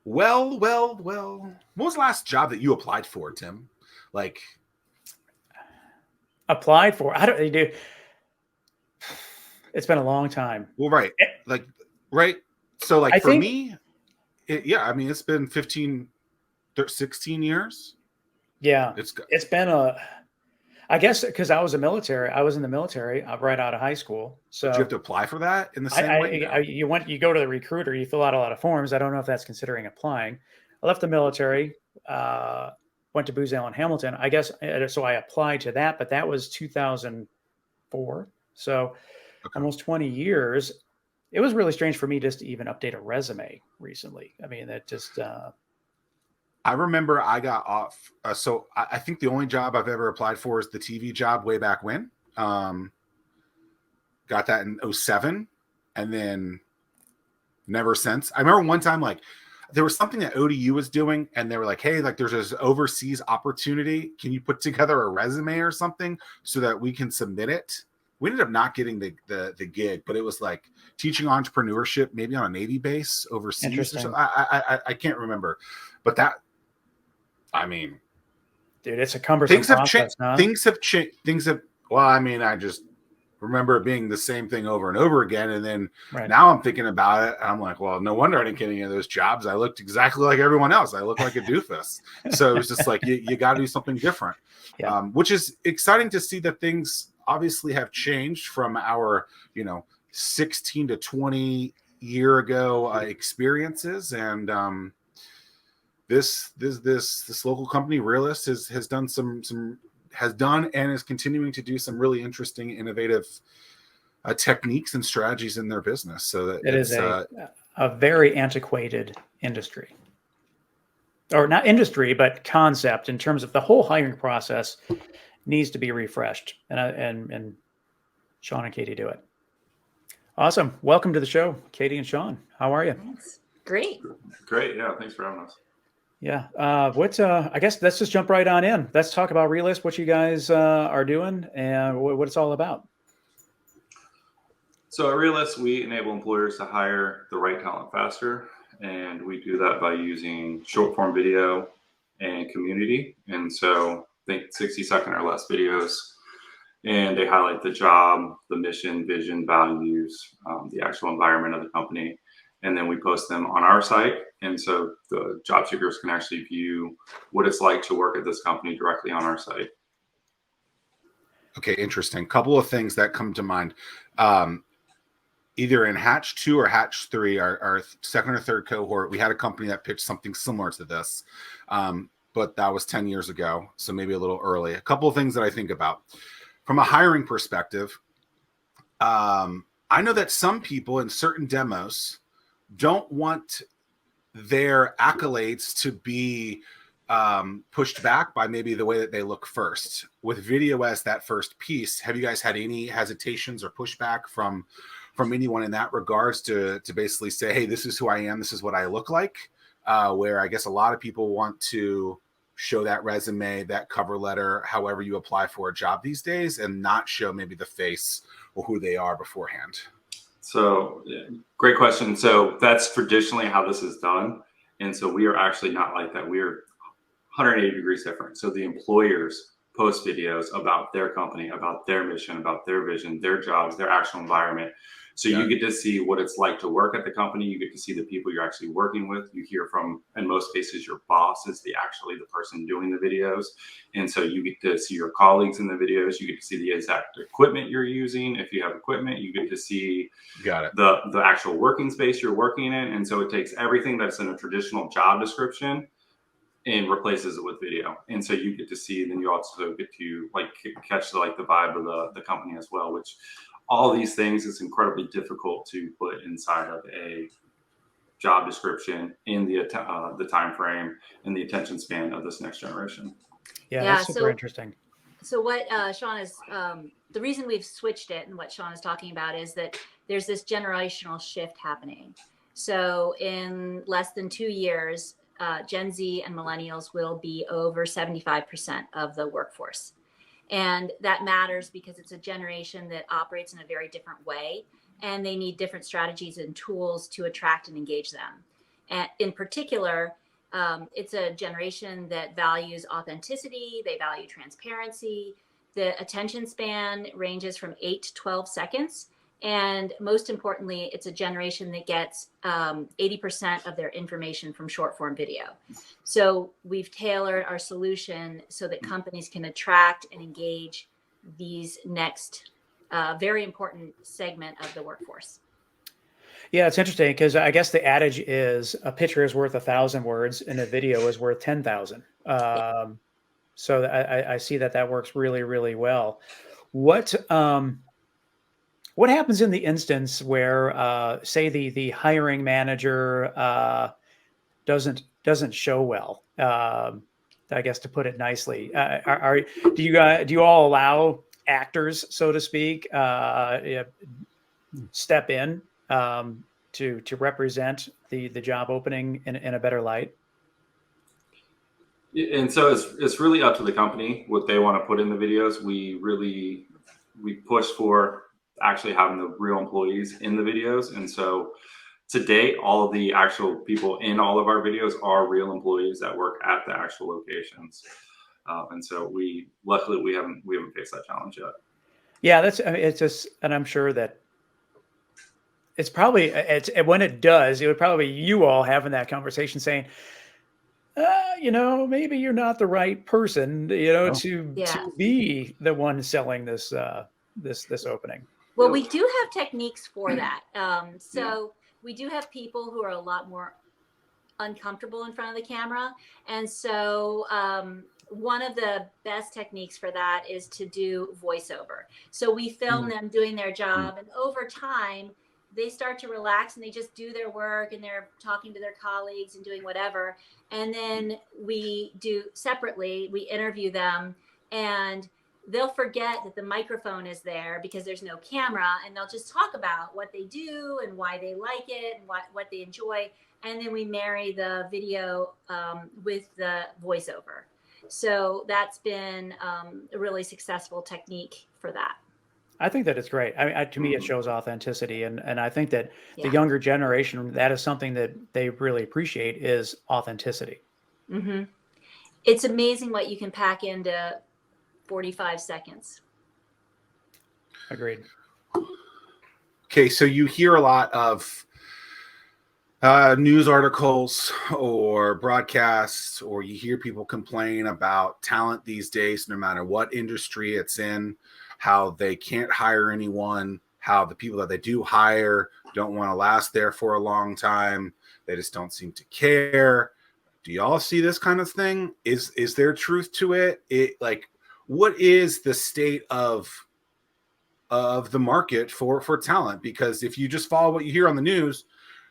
Well. What was the last job that you applied for, Tim? Like, applied for? I don't do. It's been a long time. well, right. Like, right. So, like, I for think, me, yeah, I mean, it's been 16 years. yeah, It's it's been I guess because I was in the military right out of high school. But you have So to apply for that in the same way? No. you go to the recruiter, you fill out a lot of forms. I don't know if that's considering applying. I left the military, went to Booz Allen Hamilton. I guess so. I applied to that, but that was 2004. So Okay. almost 20 years. It was really strange for me just to even update a resume recently. I mean, that just I remember I got off. So I think the only job I've ever applied for is the TV job way back when. Got that in 07 and then never since. I remember one time, like, there was something that ODU was doing and they were like, hey, like there's this overseas opportunity. Can you put together a resume or something so that we can submit it? We ended up not getting the gig, but it was like teaching entrepreneurship, maybe on a Navy base overseas or something. I can't remember, but that, I mean, dude, it's a cumbersome things have process, changed. huh? Things have. Well, I mean, I just remember it being the same thing over and over again, and then Right. now I'm thinking about it, and I'm like, well, no wonder I didn't get any of those jobs. I looked exactly like everyone else. I looked like a doofus. So it was just like you got to do something different, Yeah. Which is exciting to see that things obviously have changed from our 16 to 20 year ago experiences, and this local company Reelist has done and is continuing to do some really interesting, innovative techniques and strategies in their business. So that It is a very antiquated industry, or not industry, but concept in terms of the whole hiring process needs to be refreshed. And Sean and Katy do it. Awesome. Welcome to the show, Katy and Sean. How are you? Thanks. Great. Great. Yeah. Thanks for having us. Yeah. I guess let's just jump right on in. Let's talk about Reelist, what you guys are doing and what it's all about. So at Reelist, we enable employers to hire the right talent faster. And we do that by using short form video and community. And so think 60-second or less videos. And they highlight the job, the mission, vision, values, the actual environment of the company. And then we post them on our site. And so the job seekers can actually view what it's like to work at this company directly on our site. Okay, interesting. Couple of things that come to mind. Either in Hatch 2 or Hatch 3, our second or third cohort, we had a company that pitched something similar to this. But that was 10 years ago, so maybe a little early. A couple of things that I think about. From a hiring perspective, I know that some people in certain demos don't want their accolades to be pushed back by maybe the way that they look first. With video as that first piece, have you guys had any hesitations or pushback from anyone in that regards to basically say, hey, this is who I am, this is what I look like? Where I guess a lot of people want to show that resume, that cover letter, however you apply for a job these days, and not show maybe the face or who they are beforehand. So great question. So that's traditionally how this is done. And so we are actually not like that. We are 180 degrees different. So the employers post videos about their company, about their mission, about their vision, their jobs, their actual environment. So you get to see what it's like to work at the company. You get to see the people you're actually working with. You hear from, in most cases, your boss is actually the person doing the videos. And so you get to see your colleagues in the videos. You get to see the exact equipment you're using. If you have equipment, you get to see the actual working space you're working in. And so it takes everything that's in a traditional job description and replaces it with video. And so you get to see, and then you also get to catch the vibe of the company as well, which all these things is incredibly difficult to put inside of a job description in the time frame and the attention span of this next generation. Yeah, that's super interesting. So what Sean is, the reason we've switched it and what Sean is talking about is that there's this generational shift happening. So in less than 2 years, Gen Z and Millennials will be over 75% of the workforce. And that matters because it's a generation that operates in a very different way, and they need different strategies and tools to attract and engage them. And in particular, it's a generation that values authenticity. They value transparency. The attention span ranges from 8 to 12 seconds. And most importantly, it's a generation that gets 80% of their information from short form video. So we've tailored our solution so that companies can attract and engage these next very important segment of the workforce. Yeah, it's interesting because I guess the adage is a picture is worth 1,000 words and a video is worth 10,000. So I see that works really, really well. What happens in the instance where, say, the hiring manager doesn't show well? I guess to put it nicely, do you all allow actors, so to speak, step in to represent the job opening in a better light? And so it's really up to the company what they want to put in the videos. We push for actually having the real employees in the videos. And so to date, all of the actual people in all of our videos are real employees that work at the actual locations. And so luckily we haven't faced that challenge yet. Yeah, it's just, and I'm sure that it's probably, when it does, it would probably be you all having that conversation saying, maybe you're not the right person, to be the one selling this opening. Well, we do have techniques for that. We do have people who are a lot more uncomfortable in front of the camera. And so one of the best techniques for that is to do voiceover. So we film them doing their job, and over time, they start to relax and they just do their work and they're talking to their colleagues and doing whatever. And then we do separately, we interview them, and they'll forget that the microphone is there because there's no camera, and they'll just talk about what they do and why they like it and what they enjoy. And then we marry the video with the voiceover. So that's been a really successful technique for that. I think that it's great. I mean, to me, it shows authenticity. And I think that the younger generation, that is something that they really appreciate, is authenticity. Mm-hmm. It's amazing what you can pack into 45 seconds. Agreed. Okay, so you hear a lot of news articles or broadcasts, or you hear people complain about talent these days, no matter what industry it's in, how they can't hire anyone, how the people that they do hire don't want to last there for a long time. They just don't seem to care. Do y'all see this kind of thing? Is there truth to it? What is the state of the market for talent? Because if you just follow what you hear on the news,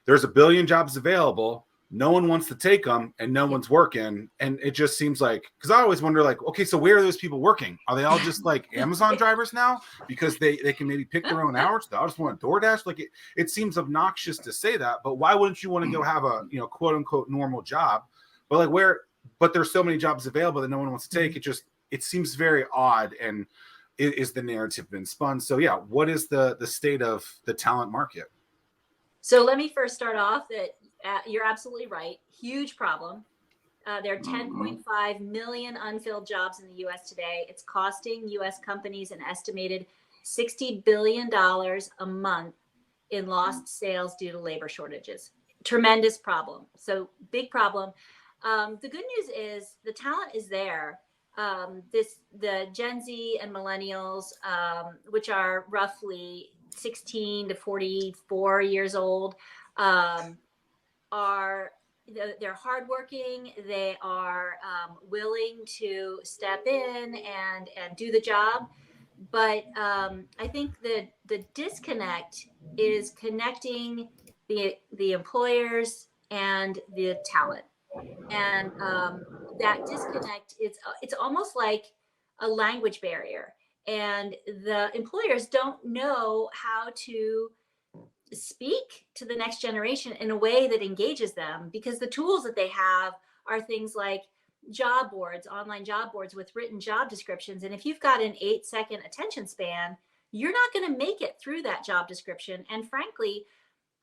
there's 1 billion jobs available. No one wants to take them, and no one's working. And it just seems like, because I always wonder, okay, so where are those people working? Are they all just like Amazon drivers now? Because they can maybe pick their own hours. They all just want to DoorDash. It seems obnoxious to say that, but why wouldn't you want to go have a, quote unquote normal job? But there's so many jobs available that no one wants to take. It seems very odd. And is the narrative been spun? So yeah, what is the state of the talent market? So let me first start off that you're absolutely right. Huge problem. There are 10.5 million unfilled jobs in the U.S. today. It's costing U.S. companies an estimated $60 billion a month in lost sales due to labor shortages. Tremendous problem. So big problem. The good news is the talent is there. The Gen Z and Millennials, which are roughly 16 to 44 years old, they're hardworking. They are willing to step in and do the job. But I think that the disconnect is connecting the employers and the talent. And that disconnect, it's almost like a language barrier. And the employers don't know how to speak to the next generation in a way that engages them, because the tools that they have are things like job boards, online job boards with written job descriptions. And if you've got an 8-second attention span, you're not going to make it through that job description. And frankly,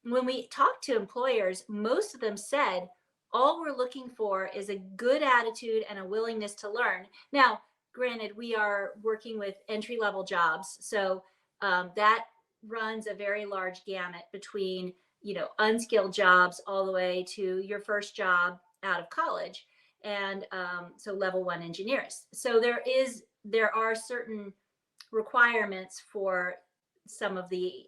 when we talked to employers, most of them said, all we're looking for is a good attitude and a willingness to learn. Now, granted, we are working with entry-level jobs, so that runs a very large gamut between, unskilled jobs all the way to your first job out of college, and so level 1 engineers. So there are certain requirements for some of the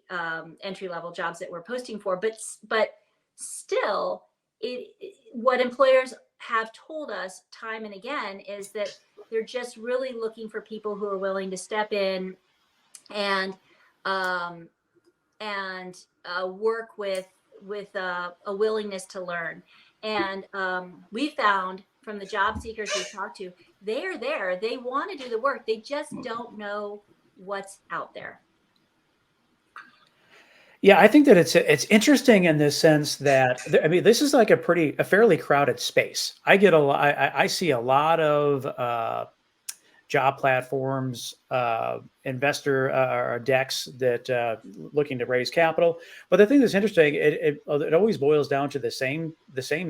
entry-level jobs that we're posting for, but still, what employers have told us time and again is that they're just really looking for people who are willing to step in and work with a willingness to learn. And we found from the job seekers we talked to, they are there. They want to do the work. They just don't know what's out there. Yeah, I think that it's interesting in this sense that, I mean, this is like a fairly crowded space. I see a lot of job platforms, investor decks that looking to raise capital. But the thing that's interesting, it always boils down to the same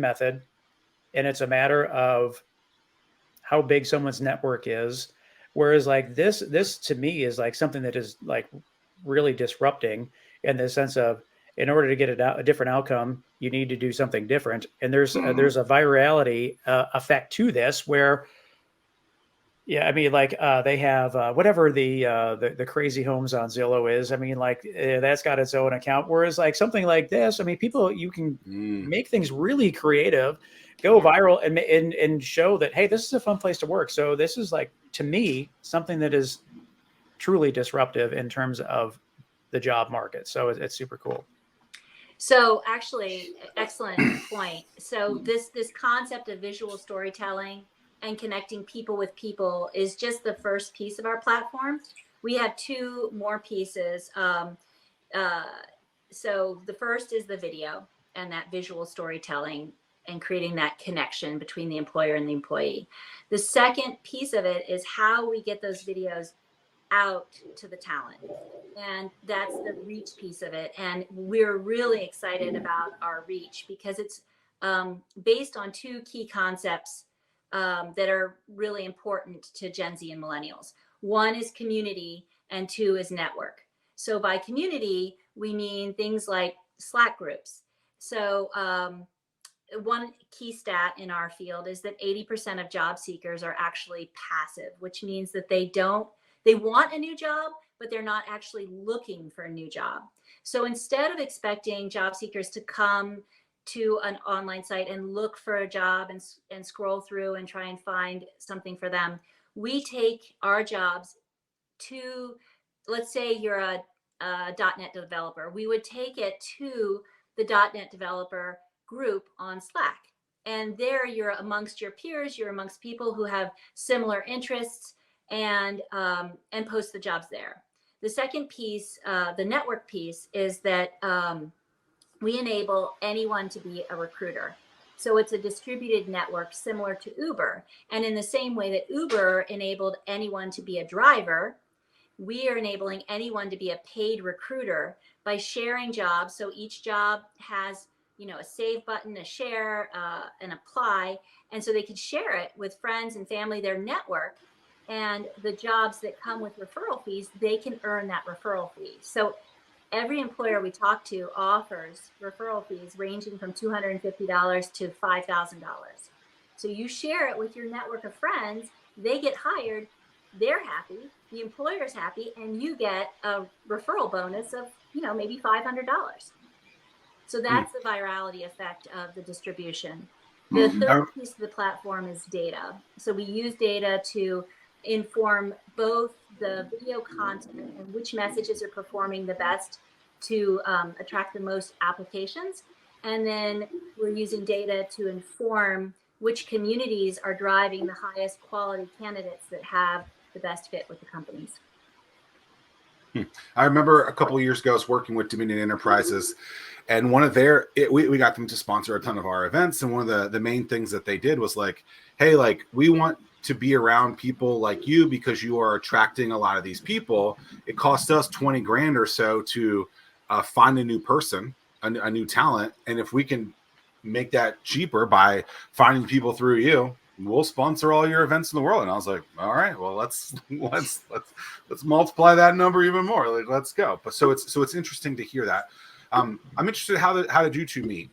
method, and it's a matter of how big someone's network is. Whereas like this to me is like something that is like really disrupting in the sense of, in order to get a different outcome, you need to do something different. And there's a virality effect to this where, yeah, I mean, like they have whatever the crazy homes on Zillow is. I mean, like that's got its own account. Whereas like something like this, I mean, people, you can make things really creative, go viral, and show that, hey, this is a fun place to work. So this is like, to me, something that is truly disruptive in terms of the job market. So it's super cool. So actually, excellent point. So this concept of visual storytelling and connecting people with people is just the first piece of our platform. We have 2 more pieces. So the first is the video and that visual storytelling and creating that connection between the employer and the employee. The second piece of it is how we get those videos out to the talent. And that's the reach piece of it. And we're really excited about our reach because it's based on 2 key concepts that are really important to Gen Z and millennials. One is community and 2 is network. So by community, we mean things like Slack groups. So one key stat in our field is that 80% of job seekers are actually passive, which means that they want a new job, but they're not actually looking for a new job. So instead of expecting job seekers to come to an online site and look for a job and scroll through and try and find something for them, we take our jobs to, let's say you're a .NET developer. We would take it to the .NET developer group on Slack. And there you're amongst your peers, you're amongst people who have similar interests, and post the jobs there. The second piece, the network piece, is that we enable anyone to be a recruiter. So it's a distributed network similar to Uber. And in the same way that Uber enabled anyone to be a driver, we are enabling anyone to be a paid recruiter by sharing jobs. So each job has, a save button, a share, an apply. And so they can share it with friends and family, their network. And the jobs that come with referral fees, they can earn that referral fee. So every employer we talk to offers referral fees ranging from $250 to $5,000. So you share it with your network of friends, they get hired, they're happy, the employer's happy, and you get a referral bonus of, maybe $500. So that's the virality effect of the distribution. The third piece of the platform is data. So we use data to inform both the video content and which messages are performing the best to attract the most applications. And then we're using data to inform which communities are driving the highest quality candidates that have the best fit with the companies. I remember a couple of years ago, I was working with Dominion Enterprises, and one of we got them to sponsor a ton of our events. And one of the main things that they did was like, hey, like, we want to be around people like you because you are attracting a lot of these people. It cost us 20 grand or so to find a new person. a new talent, and if we can make that cheaper by finding people through you, we'll sponsor all your events in the world. And I was like, all right, well, let's multiply that number even more. Like, let's go. But so it's interesting to hear that. I'm interested how did you two meet?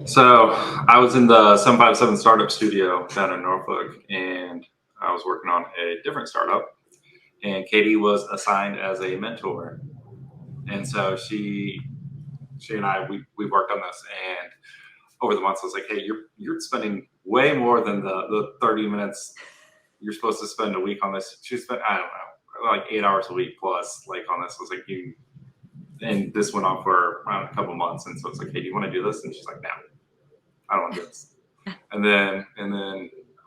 So I was in the 757 startup studio down in Norfolk, and I was working on a different startup, and Katy was assigned as a mentor. And so she and I, we worked on this, and over the months I was like, hey, you're spending way more than the 30 minutes you're supposed to spend a week on this. She spent, I don't know, like 8 hours a week plus like on this. I was like, and this went on for around a couple months. And so it's like, hey, do you want to do this? And she's like, no, I don't want to do this. And then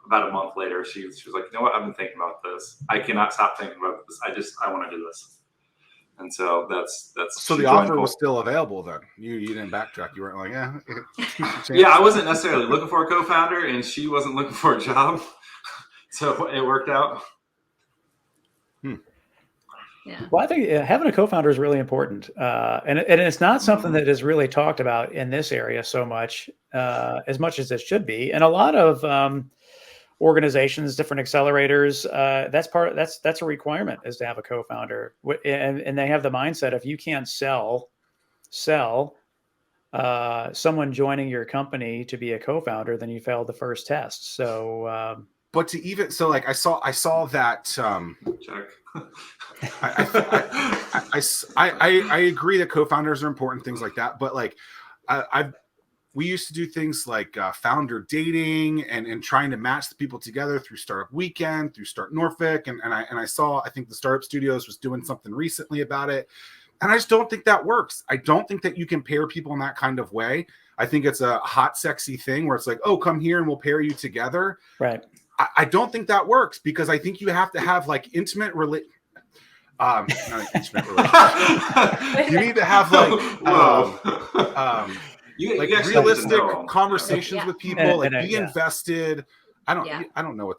about a month later, she was like, you know what? I've been thinking about this. I cannot stop thinking about this. I want to do this. And so that's so the offer was still available then. You didn't backtrack. You weren't like, yeah, I wasn't necessarily looking for a co-founder, and she wasn't looking for a job. So it worked out. Yeah. Well, I think having a co-founder is really important, and it's not something that is really talked about in this area so much as it should be. And a lot of organizations, different accelerators, that's a requirement, is to have a co-founder, and they have the mindset, if you can't sell someone joining your company to be a co-founder, then you failed the first test. So, but to even so, like I saw that. Check. I agree that co-founders are important, things like that. But like, we used to do things like founder dating and trying to match the people together through Startup Weekend, through Start Norfolk, and I think the Startup Studios was doing something recently about it, and I just don't think that works. I don't think that you can pair people in that kind of way. I think it's a hot, sexy thing where it's like, oh, come here and we'll pair you together. Right. I don't think that works, because I think you have to have like intimate relationship. You need to have like realistic conversations with people, like be invested. I don't know what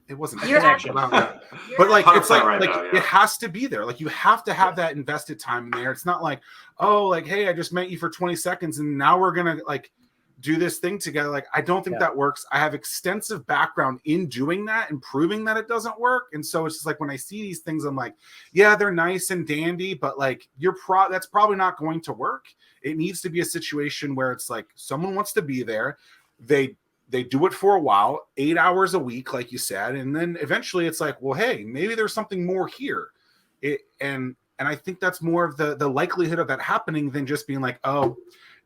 it wasn't. But like it's like it has to be there. Like you have to have that invested time in there. It's not like, oh, like, hey, I just met you for 20 seconds and now we're gonna like do this thing together. Like, I don't think that works. I have extensive background in doing that and proving that it doesn't work. And so it's just like, when I see these things, I'm like, yeah, they're nice and dandy, but like that's probably not going to work. It needs to be a situation where it's like someone wants to be there. They do it for a while, 8 hours a week, like you said. And then eventually it's like, well, hey, maybe there's something more here. And I think that's more of the likelihood of that happening than just being like, oh,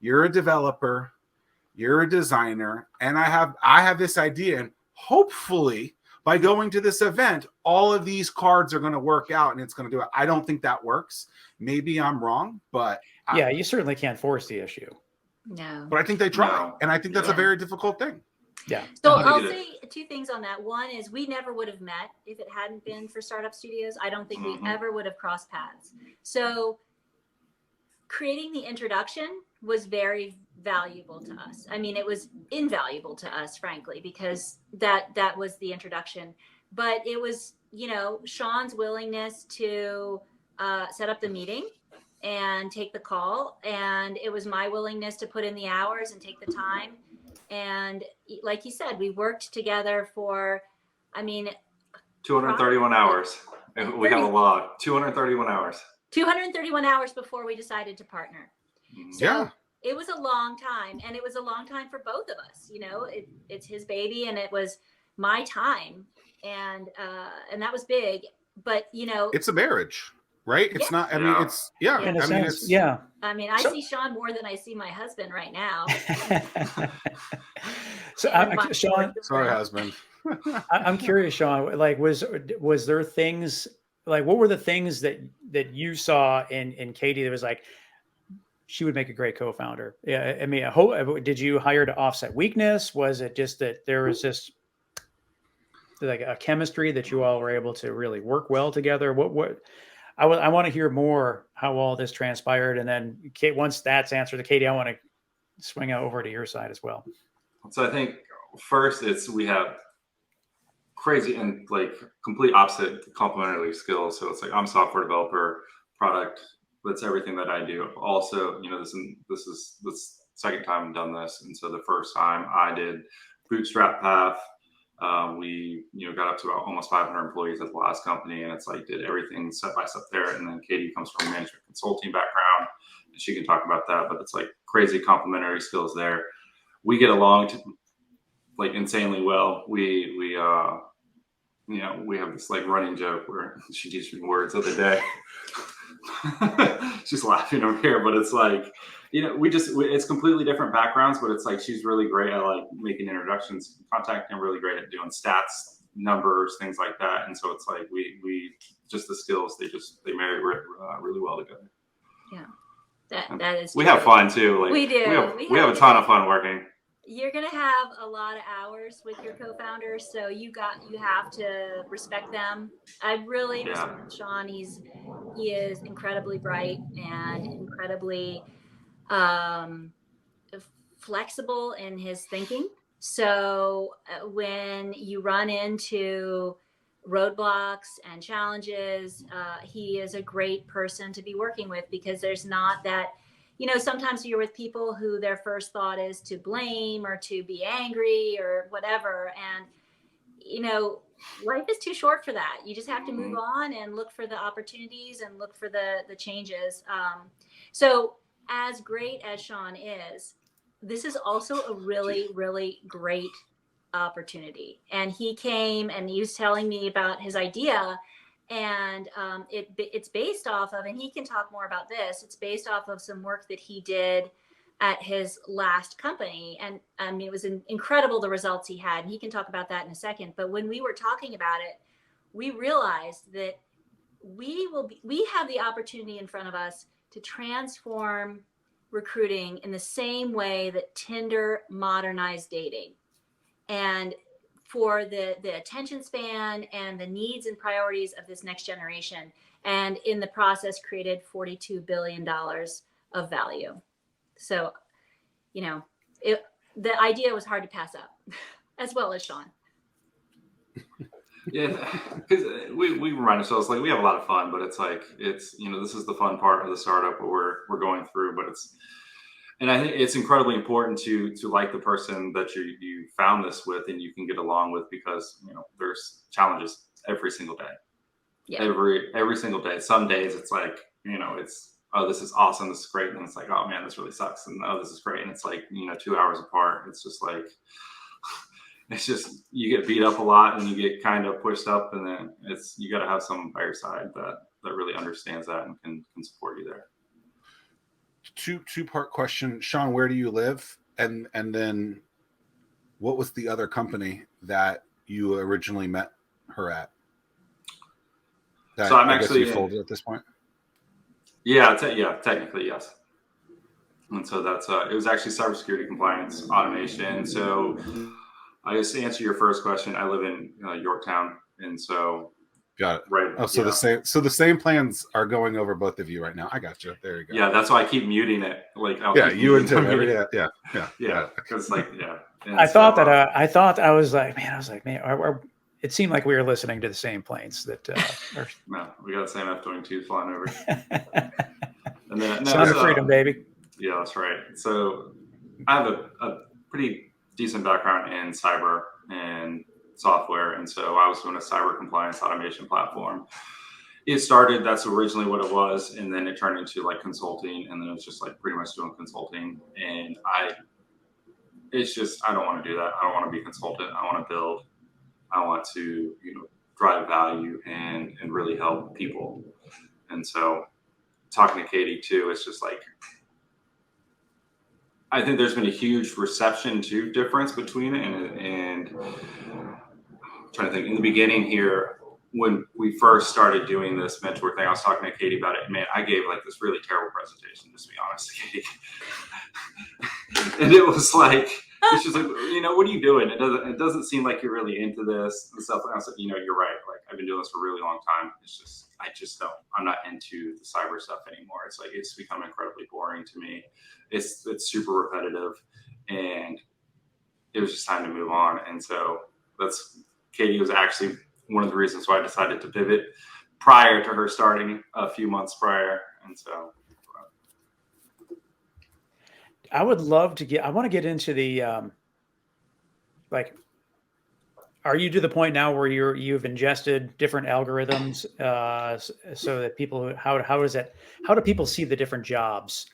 you're a developer, you're a designer, and I have this idea, and hopefully by going to this event, all of these cards are going to work out and it's going to do it. I don't think that works. Maybe I'm wrong, but you certainly can't force the issue. No. But I think they try, and I think that's a very difficult thing. Yeah. So I'll say two things on that. One is, we never would have met if it hadn't been for Startup Studios. I don't think we ever would have crossed paths. So creating the introduction was very valuable to us. I mean, it was invaluable to us, frankly, because that was the introduction. But it was, Sean's willingness to set up the meeting and take the call. And it was my willingness to put in the hours and take the time. And like you said, we worked together for, 231 hours. We have a log. 231 hours. 231 hours before we decided to partner. So it was a long time, and it was a long time for both of us. It's his baby and it was my time. And that was big, but it's a marriage, right? It's not, it's, in a sense, yeah. I see Sean more than I see my husband right now. So Sean, sorry, husband. I'm curious, Sean, like, was there things, like, what were the things that you saw in Katy that was like, she would make a great co-founder? Yeah. Did you hire to offset weakness? Was it just that there was just like a chemistry that you all were able to really work well together? I want to hear more how all this transpired. And then Kate, once that's answered to Katy, I want to swing over to your side as well. So I think first we have crazy and like complete opposite complementary skills. So it's like, I'm a software developer, product that's everything that I do. Also, this is the second time I've done this, and so the first time I did bootstrap path. We got up to about almost 500 employees at the last company, and it's like did everything step by step there. And then Katy comes from a management consulting background, and she can talk about that. But it's like crazy complementary skills there. We get along like insanely well. We have this like running joke where she teaches me words the other day. She's laughing over here, but it's like, it's completely different backgrounds, but it's like, she's really great at like making introductions, contacting, really great at doing stats, numbers, things like that. And so it's like, we just the skills, they marry really well together. Yeah, that is we true. Have fun too. Like we do. We have a ton of fun working. You're going to have a lot of hours with your co-founders, so you have to respect them. I really respect Sean. He is incredibly bright and incredibly flexible in his thinking. So when you run into roadblocks and challenges, he is a great person to be working with, because there's not that, sometimes you're with people who their first thought is to blame or to be angry or whatever. And, life is too short for that. You just have to move on and look for the opportunities and look for the changes. So as great as Sean is, this is also a really, really great opportunity. And he came and he was telling me about his idea, and it's based off of, and he can talk more about this, it's based off of some work that he did at his last company. And it was incredible, the results he had, and he can talk about that in a second. But when we were talking about it, we realized that we have the opportunity in front of us to transform recruiting in the same way that Tinder modernized dating. And for the attention span and the needs and priorities of this next generation. And in the process created $42 billion of value. So, the idea was hard to pass up, as well as Sean. Yeah, because we remind ourselves, like, we have a lot of fun, but it's like, this is the fun part of the startup what we're going through, but and I think it's incredibly important to like the person that you found this with and you can get along with, because there's challenges every single day. Yeah. Every single day. Some days it's like, it's, oh, this is awesome, this is great, and it's like, oh man, this really sucks, and oh, this is great, and it's like 2 hours apart. It's just like, it's just, you get beat up a lot and you get kind of pushed up, and then you got to have someone by your side that really understands that and can support you there. Two-part question. Sean, where do you live? And then what was the other company that you originally met her at? So I'm actually folded at this point. Yeah, technically yes. And so that's it was actually cybersecurity compliance automation. So I guess to answer your first question, I live in Yorktown, and so got it. Right. Oh, so the same plans are going over both of you right now. I got you. There you go. Yeah, that's why I keep muting it. Like, you and Tim. Yeah. Because And I thought I was like, man, it seemed like we were listening to the same planes that. No, we got the same F-22 flying over. And then Sound of freedom, baby. Yeah, that's right. So I have a pretty decent background in cyber and software, and so I was doing a cyber compliance automation platform. That's originally what it was, and then it turned into like consulting, and then it was just like pretty much doing consulting. And I don't want to do that. I don't want to be a consultant. I want to build. I want to, drive value and really help people. And so talking to Katy too, it's just like, I think there's been a huge reception to difference between it. And I'm trying to think, in the beginning here, when we first started doing this mentor thing, I was talking to Katy about it. And man, I gave like this really terrible presentation, just to be honest, Katy. And it was like, it's just like, what are you doing? It doesn't seem like you're really into this and stuff. And I was like, you're right. Like, I've been doing this for a really long time. I'm not into the cyber stuff anymore. It's like, it's become incredibly boring to me. It's super repetitive, and it was just time to move on. And so Katy was actually one of the reasons why I decided to pivot prior to her starting a few months prior. And so I would love to I want to get into the, like, are you to the point now where you've ingested different algorithms, so that people, how do people see the different jobs?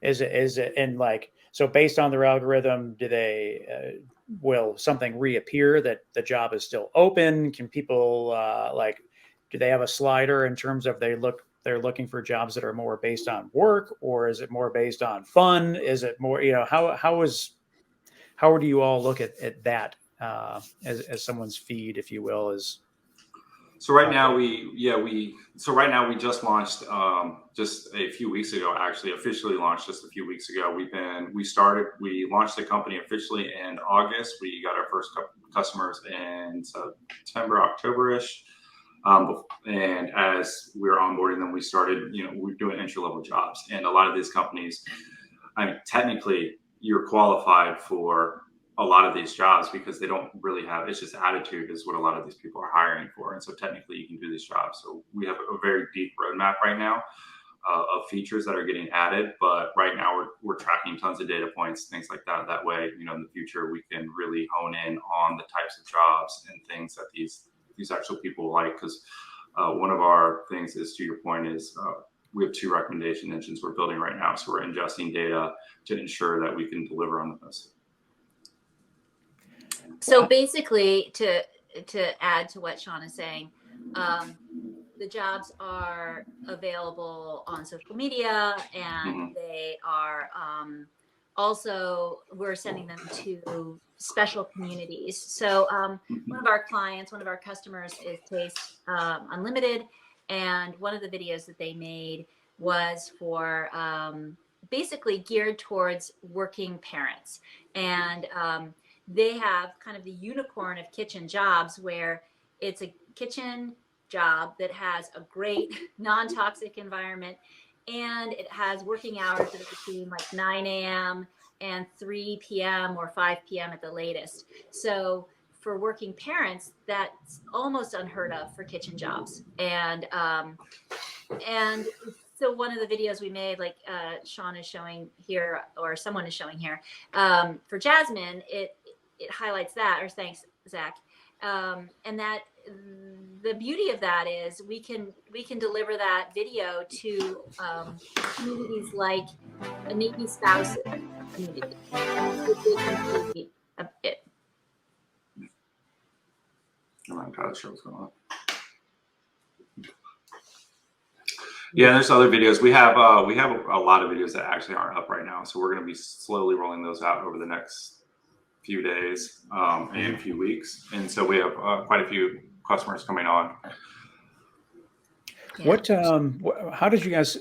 Is it, and like, so based on their algorithm, do they, will something reappear that the job is still open? Can people, like, do they have a slider in terms of they're looking for jobs that are more based on work, or is it more based on fun? Is it more, how do you all look at that, as someone's feed, if you will, is? So right now right now we just launched just a few weeks ago, actually officially launched just a few weeks ago. We launched the company officially in August. We got our first customers in September, October-ish. And as we were onboarding them, we started, we're doing entry-level jobs. And a lot of these companies, technically you're qualified for a lot of these jobs because they don't really have, it's just attitude is what a lot of these people are hiring for. And so technically you can do these jobs. So we have a very deep roadmap right now of features that are getting added. But right now we're tracking tons of data points, things like that. That way, in the future, we can really hone in on the types of jobs and things that these actual people like. Because one of our things is, to your point, is we have 2 recommendation engines we're building right now. So we're ingesting data to ensure that we can deliver on those. So basically, to add to what Sean is saying, the jobs are available on social media, and they are also, we're sending them to special communities. So one of our customers is Taste Unlimited, and one of the videos that they made was for basically geared towards working parents. And they have kind of the unicorn of kitchen jobs, where it's a kitchen job that has a great non-toxic environment, and it has working hours that are between like 9 a.m. and 3 p.m. or 5 p.m. at the latest. So for working parents, that's almost unheard of for kitchen jobs. And so one of the videos we made, like Sean is showing here, or someone is showing here, for Jasmine, it highlights that, or thanks, Zack. And that the beauty of that is we can deliver that video to communities like a Navy spouse community. Yeah, there's other videos. We have a lot of videos that actually aren't up right now. So we're going to be slowly rolling those out over the next few days and a few weeks. And so we have quite a few customers coming on. Yeah. How did you guys,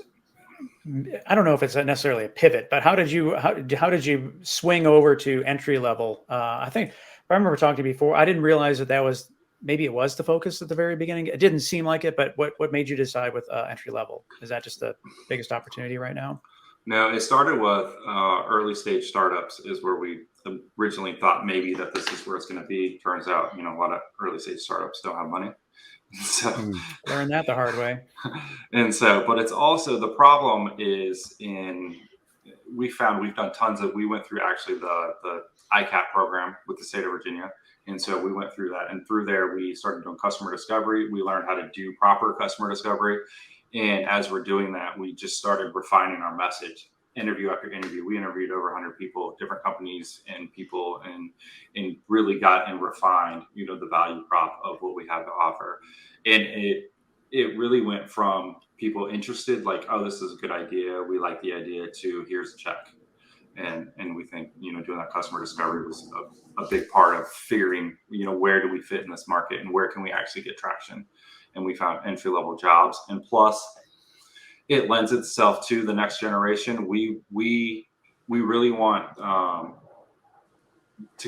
I don't know if it's necessarily a pivot, but how did you swing over to entry level? I think, if I remember talking to you before, I didn't realize that was, maybe it was the focus at the very beginning. It didn't seem like it, but what made you decide with entry level? Is that just the biggest opportunity right now? No, it started with early stage startups is where we originally thought maybe that this is where it's going to be. Turns out, a lot of early stage startups don't have money. So learn that the hard way. And so, but it's also, the problem is we've done tons of, we went through actually the ICAP program with the state of Virginia. And so we went through that, and through there, we started doing customer discovery. We learned how to do proper customer discovery. And as we're doing that, we just started refining our message, interview after interview. We interviewed over 100 people, different companies and people, and really got and refined, the value prop of what we have to offer. And it really went from people interested, like, oh, this is a good idea, we like the idea, to here's a check. And we think, doing that customer discovery was a big part of figuring, where do we fit in this market and where can we actually get traction. And we found entry-level jobs. And plus, it lends itself to the next generation. We really want to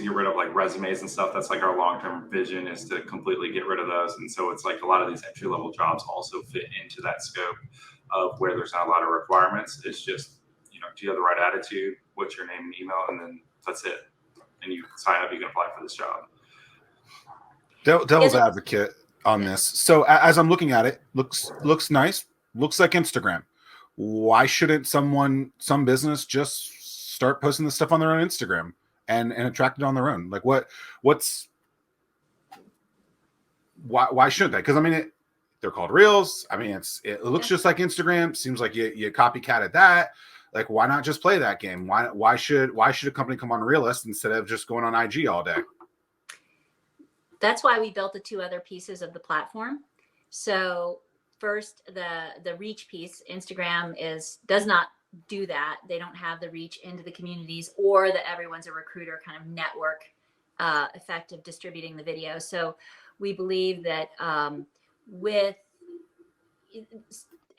get rid of like resumes and stuff. That's like our long-term vision, is to completely get rid of those. And so it's like a lot of these entry-level jobs also fit into that scope of where there's not a lot of requirements. It's just, do you have the right attitude? What's your name and email? And then that's it. And you sign up, you can apply for this job. Devil's advocate on this. So as I'm looking at it, looks nice. Looks like Instagram. why shouldn't some business just start posting this stuff on their own Instagram and attract it on their own? Like why shouldn't they? Because I mean, they're called Reels. I mean, it looks just like Instagram. Seems like you copycatted that. Like, why not just play that game? Why should a company come on Reelist instead of just going on IG all day? That's why we built the two other pieces of the platform. So first, the reach piece, Instagram does not do that. They don't have the reach into the communities or that everyone's a recruiter kind of network effect of distributing the video. So we believe that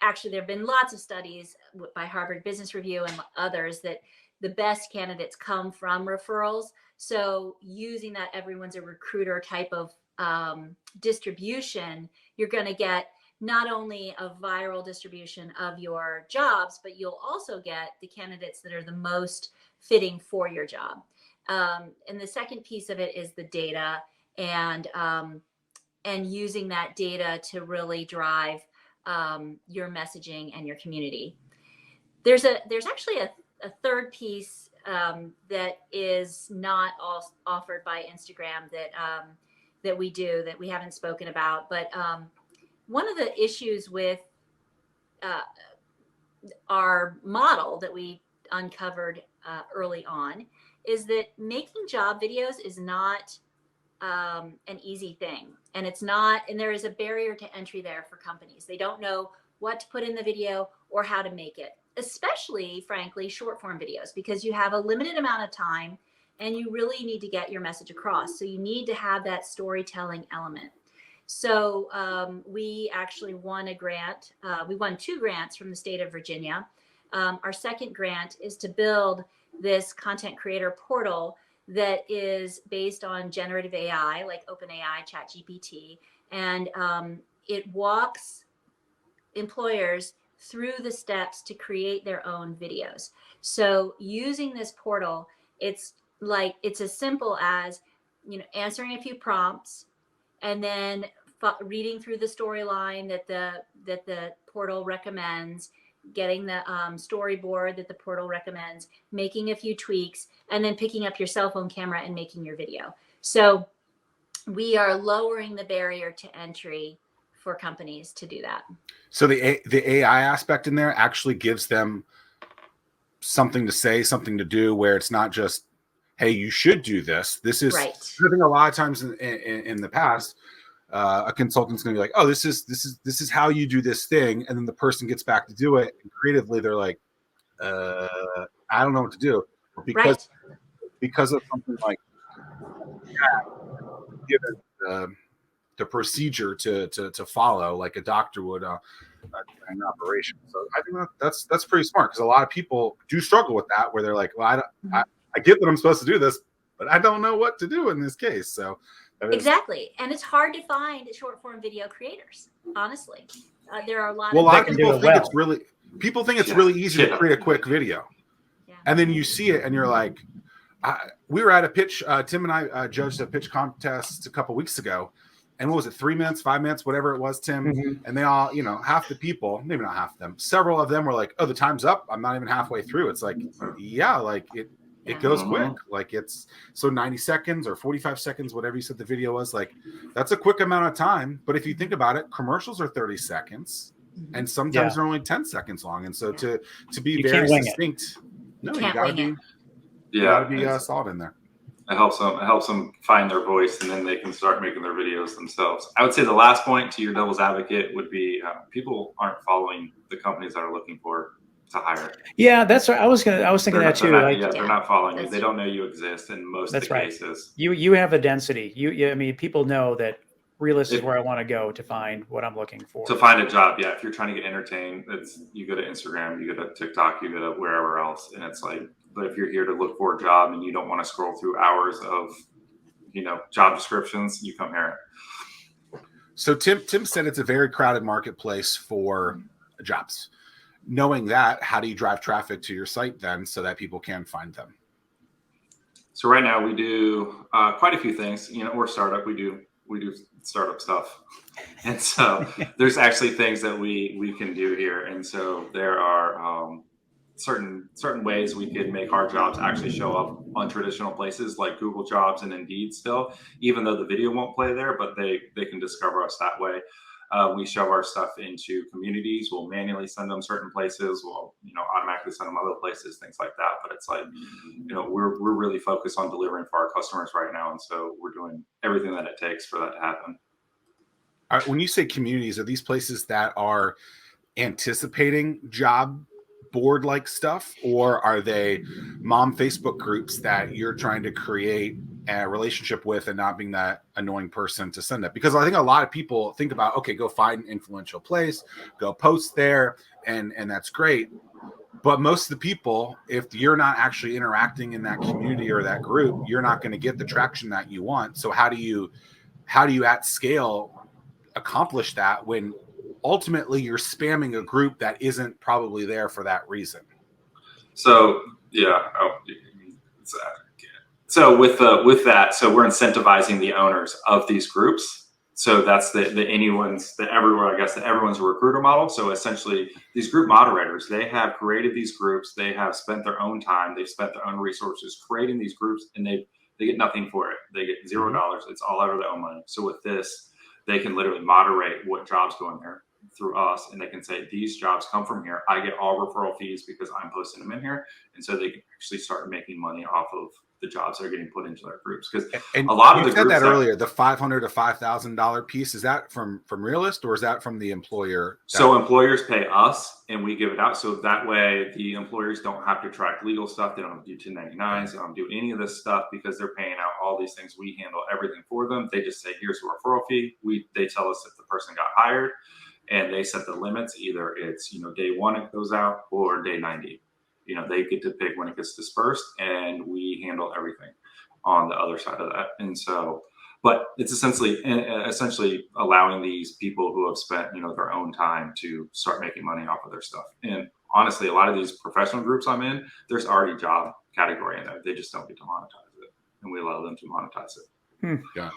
actually, there have been lots of studies by Harvard Business Review and others that the best candidates come from referrals. So using that everyone's a recruiter type of distribution, you're going to get not only a viral distribution of your jobs, but you'll also get the candidates that are the most fitting for your job. And the second piece of it is the data and using that data to really drive your messaging and your community. There's actually a third piece that is not offered by Instagram that we do that we haven't spoken about. But one of the issues with our model that we uncovered early on is that making job videos is not an easy thing. And there is a barrier to entry there for companies. They don't know what to put in the video or how to make it, especially, frankly, short form videos, because you have a limited amount of time and you really need to get your message across. So you need to have that storytelling element. So we actually won a grant. We won 2 grants from the state of Virginia. Our second grant is to build this content creator portal that is based on generative AI, like OpenAI, ChatGPT, and it walks employers through the steps to create their own videos. So using this portal, it's as simple as, answering a few prompts and then reading through the storyline that the portal recommends, getting the storyboard that the portal recommends, making a few tweaks, and then picking up your cell phone camera and making your video. So we are lowering the barrier to entry for companies to do that. So the AI aspect in there actually gives them something to say, something to do, where it's not just, hey, you should do this. This is right. I think a lot of times in the past, a consultant's going to be like, oh, this is how you do this thing, and then the person gets back to do it, and creatively they're like, I don't know what to do, because of something like given the procedure to follow, like a doctor would an operation. So I think that's pretty smart, because a lot of people do struggle with that, where they're like, well, I get that I'm supposed to do this, but I don't know what to do in this case. So exactly, and it's hard to find short form video creators. Honestly, there are a lot. Well, of a lot of people think it's really easy to create a quick video, yeah. And then you see it, and you're like, we were at a pitch. Tim and I judged a pitch contest a couple weeks ago, and what was it, 3 minutes, 5 minutes, whatever it was, Tim? Mm-hmm. And they all, half the people, maybe not half of them, several of them were like, oh, the time's up. I'm not even halfway through. It's like, yeah, like it goes quick. Like it's 90 seconds or 45 seconds, whatever you said the video was. Like, that's a quick amount of time. But if you think about it, commercials are 30 seconds, and sometimes they're only 10 seconds long. And so to be very succinct, you gotta be solid in there. It helps them find their voice, and then they can start making their videos themselves. I would say the last point to your devil's advocate would be people aren't following the companies that are looking to hire. Yeah, that's right. I was thinking that too. They're not following you. They don't know you exist in most of the cases. You have a density. I mean, people know that Reelist is where I want to go to find what I'm looking for. To find a job, yeah. If you're trying to get entertained, you go to Instagram, you go to TikTok, you go to wherever else, and it's like. But if you're here to look for a job and you don't want to scroll through hours of, job descriptions, you come here. So Tim said it's a very crowded marketplace for jobs. Knowing that, how do you drive traffic to your site then so that people can find them? So right now we do quite a few things. We're a startup. We do startup stuff. And so there's actually things that we can do here. And so there are certain ways we could make our jobs actually show up on traditional places like Google Jobs and Indeed still, even though the video won't play there, but they can discover us that way. We shove our stuff into communities. We'll manually send them certain places. We'll, automatically send them other places, things like that. But it's like, we're really focused on delivering for our customers right now. And so we're doing everything that it takes for that to happen. All right, when you say communities, are these places that are anticipating job board like stuff, or are they mom Facebook groups that you're trying to create a relationship with and not being that annoying person to send it? Because I think a lot of people think about, okay, go find an influential place, go post there, and that's great. But most of the people, if you're not actually interacting in that community or that group, you're not going to get the traction that you want. So how do you at scale accomplish that when ultimately you're spamming a group that isn't probably there for that reason? So yeah. So with that, so we're incentivizing the owners of these groups. So that's the everyone's a recruiter model. So essentially these group moderators, they have created these groups. They have spent their own time. They've spent their own resources creating these groups, and they get nothing for it. They get $0. It's all out of their own money. So with this, they can literally moderate what jobs go in there through us, and they can say, these jobs come from here. I get all referral fees because I'm posting them in here. And so they can actually start making money off of the jobs that are getting put into their groups. Because a lot of the said that earlier, the $500 to $5,000 piece, is that from Reelist, or is that from the employer? So employers pay us and we give it out. So that way the employers don't have to track legal stuff. They don't have to do 1099s. They don't do any of this stuff because they're paying out all these things. We handle everything for them. They just say, here's a referral fee. They tell us if the person got hired, and they set the limits. Either it's, day 1 it goes out, or day 90. They get to pick when it gets dispersed, and we handle everything on the other side of that. And so, but it's essentially allowing these people who have spent, their own time to start making money off of their stuff. And honestly, a lot of these professional groups I'm in, there's already job category in there. They just don't get to monetize it, and we allow them to monetize it. Yeah.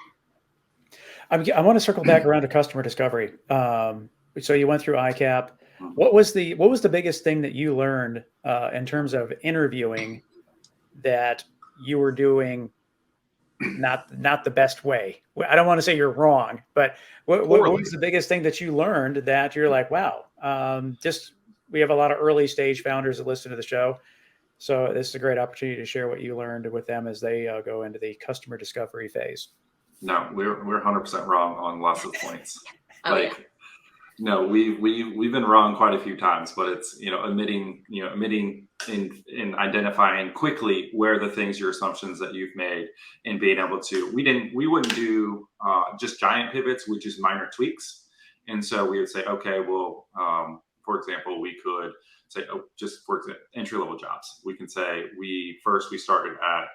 I want to circle back around to customer discovery. So you went through ICAP. What was the biggest thing that you learned in terms of interviewing that you were doing not the best way? I don't want to say you're wrong, but what was the biggest thing that you learned that you're like, wow, we have a lot of early stage founders that listen to the show. So this is a great opportunity to share what you learned with them as they go into the customer discovery phase. No, we're 100% wrong on lots of points. No, we've been wrong quite a few times, but it's, admitting in identifying quickly where the things, your assumptions that you've made, and being able to, we wouldn't do just giant pivots, which is minor tweaks. And so we would say, okay, well, for example, we could say, just for example, entry-level jobs. We can say we started at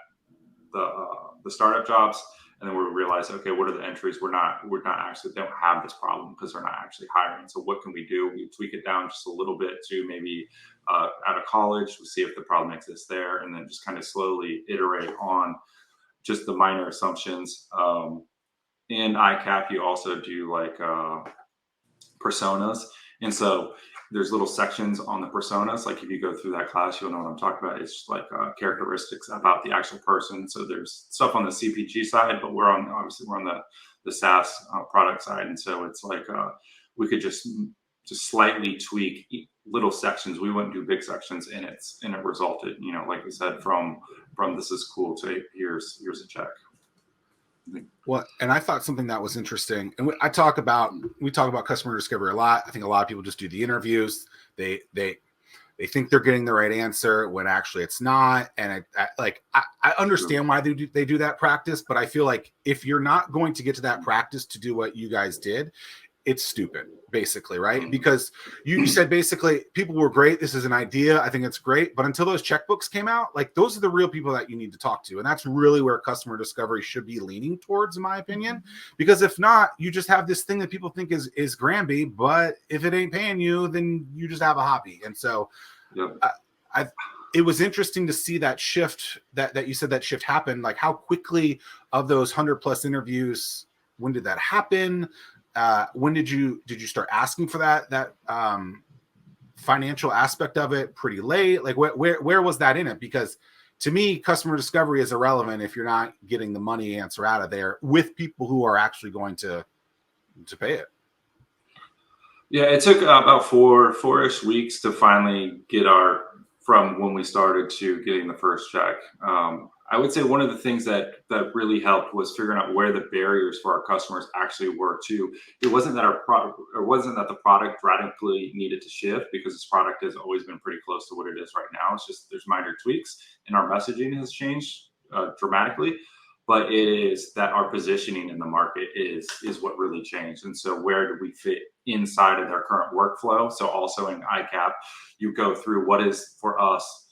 the startup jobs. And then we realize, okay, what are the entries? We're not actually, don't have this problem because they're not actually hiring. So what can we do? We tweak it down just a little bit to maybe out of college, we see if the problem exists there, and then just kind of slowly iterate on just the minor assumptions. In ICAP, you also do like personas. And so there's little sections on the personas. Like if you go through that class, you'll know what I'm talking about. It's like characteristics about the actual person. So there's stuff on the CPG side, but we're on the SaaS product side. And so it's like we could just slightly tweak little sections. We wouldn't do big sections, and it resulted, like we said, from this is cool to here's a check. Well, and I thought something that was interesting, and we talk about customer discovery a lot. I think a lot of people just do the interviews. They think they're getting the right answer when actually it's not. And I understand why they do that practice, but I feel like if you're not going to get to that practice to do what you guys did, it's stupid, basically, right? Because you said basically people were great. This is an idea. I think it's great. But until those checkbooks came out, like those are the real people that you need to talk to. And that's really where customer discovery should be leaning towards, in my opinion. Because if not, you just have this thing that people think is Granby, but if it ain't paying you, then you just have a hobby. And so it was interesting to see that shift that you said that shift happened, like how quickly of those 100+ interviews did that happen? When did you start asking for that financial aspect of it pretty late? Like where was that in it? Because to me, customer discovery is irrelevant if you're not getting the money answer out of there with people who are actually going to pay it. Yeah, it took about four-ish weeks to finally get from when we started to getting the first check. I would say one of the things that really helped was figuring out where the barriers for our customers actually were too. It wasn't that the product radically needed to shift, because this product has always been pretty close to what it is right now. It's just there's minor tweaks, and our messaging has changed dramatically. But it is that our positioning in the market is what really changed. And so where do we fit inside of their current workflow? So also in ICAP, you go through what is for us,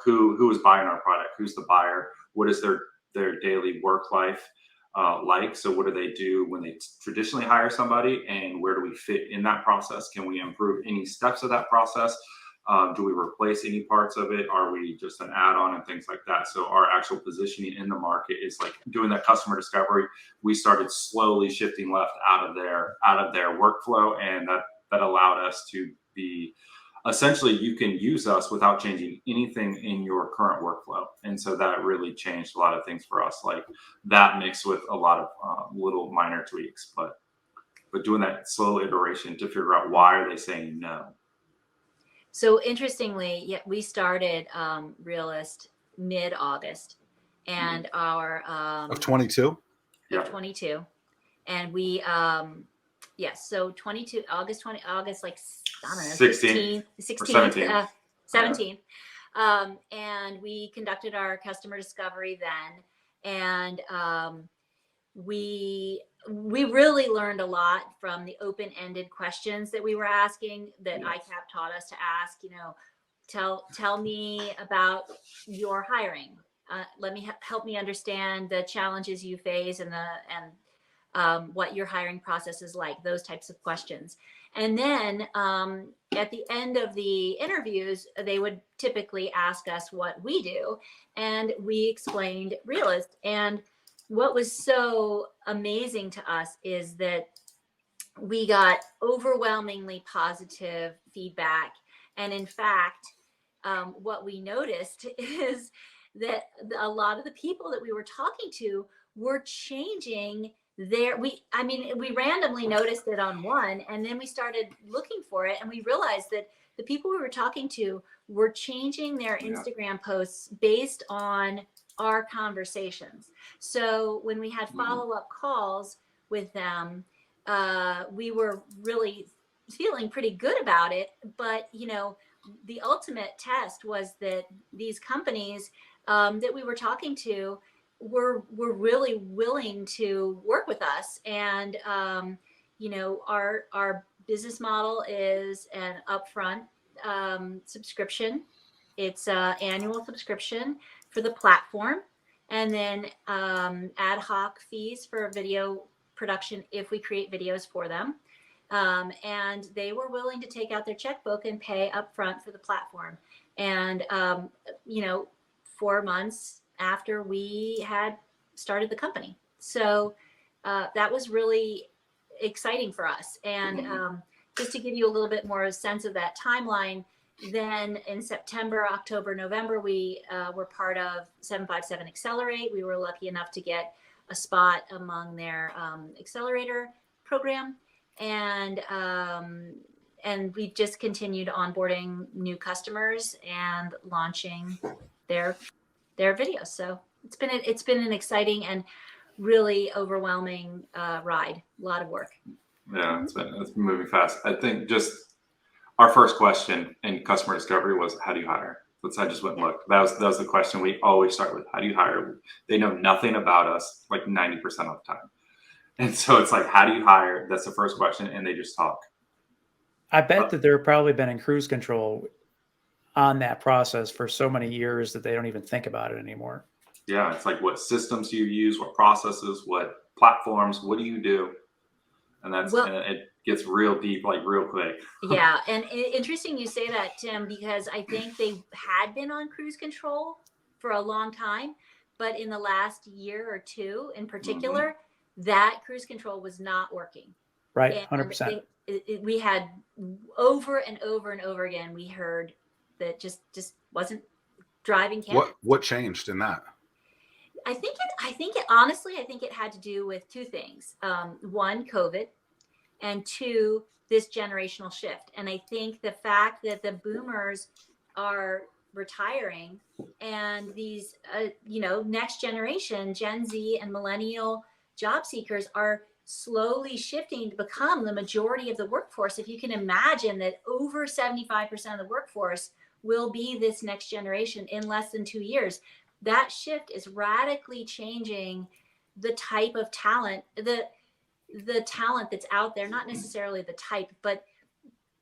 who is buying our product, who's the buyer, what is their daily work life like? So what do they do when they traditionally hire somebody, and where do we fit in that process? Can we improve any steps of that process? Do we replace any parts of it? Are we just an add-on and things like that? So our actual positioning in the market is like doing that customer discovery. We started slowly shifting left out of their workflow, and that allowed us to be essentially, you can use us without changing anything in your current workflow. And so that really changed a lot of things for us, like that mixed with a lot of little minor tweaks, but doing that slow iteration to figure out why are they saying no. So interestingly, we started Reelist mid-August, and our of 22. Yeah, 22, and we so 22 August like I don't know 16th 17th, and we conducted our customer discovery then, and we really learned a lot from the open-ended questions that we were asking that ICAP taught us to ask. Tell me about your hiring. Help me understand the challenges you face and what your hiring process is like. Those types of questions. And then at the end of the interviews, they would typically ask us what we do, and we explained Reelist. And what was so amazing to us is that we got overwhelmingly positive feedback. And in fact, what we noticed is that a lot of the people that we were talking to were changing we randomly noticed it on one, and then we started looking for it, and we realized that the people we were talking to were changing their Instagram posts based on our conversations. So when we had follow-up calls with them, we were really feeling pretty good about it. But the ultimate test was that these companies that we were talking to were really willing to work with us. And our business model is an upfront subscription. It's an annual subscription for the platform, and then ad hoc fees for video production if we create videos for them. And they were willing to take out their checkbook and pay upfront for the platform. And 4 months after we had started the company. So that was really exciting for us. And just to give you a little bit more sense of that timeline, then in September, October, November, we were part of 757 Accelerate. We were lucky enough to get a spot among their accelerator program. And we've just continued onboarding new customers and launching their videos. So it's been an exciting and really overwhelming ride. A lot of work. Yeah, it's been moving fast. I think just our first question in customer discovery was, how do you hire? I just went and looked. That was the question we always start with. How do you hire? They know nothing about us, like 90% of the time. And so it's like, how do you hire? That's the first question. And they just talk. I bet that they're probably been in cruise control on that process for so many years that they don't even think about it anymore. Yeah. It's like, what systems do you use? What processes? What platforms? What do you do? And and it gets real deep, like real quick. Yeah. And interesting you say that, Tim, because I think they had been on cruise control for a long time, but in the last year or two in particular, that cruise control was not working. Right. And 100%. we had over and over and over again, we heard that just wasn't driving candidates. What changed in that? I think it honestly, I think it had to do with two things. One, COVID, and two, this generational shift. And I think the fact that the boomers are retiring and these, next generation, Gen Z and Millennial job seekers are slowly shifting to become the majority of the workforce. If you can imagine that over 75% of the workforce will be this next generation in less than 2 years, that shift is radically changing the type of talent, the talent that's out there, not necessarily the type, but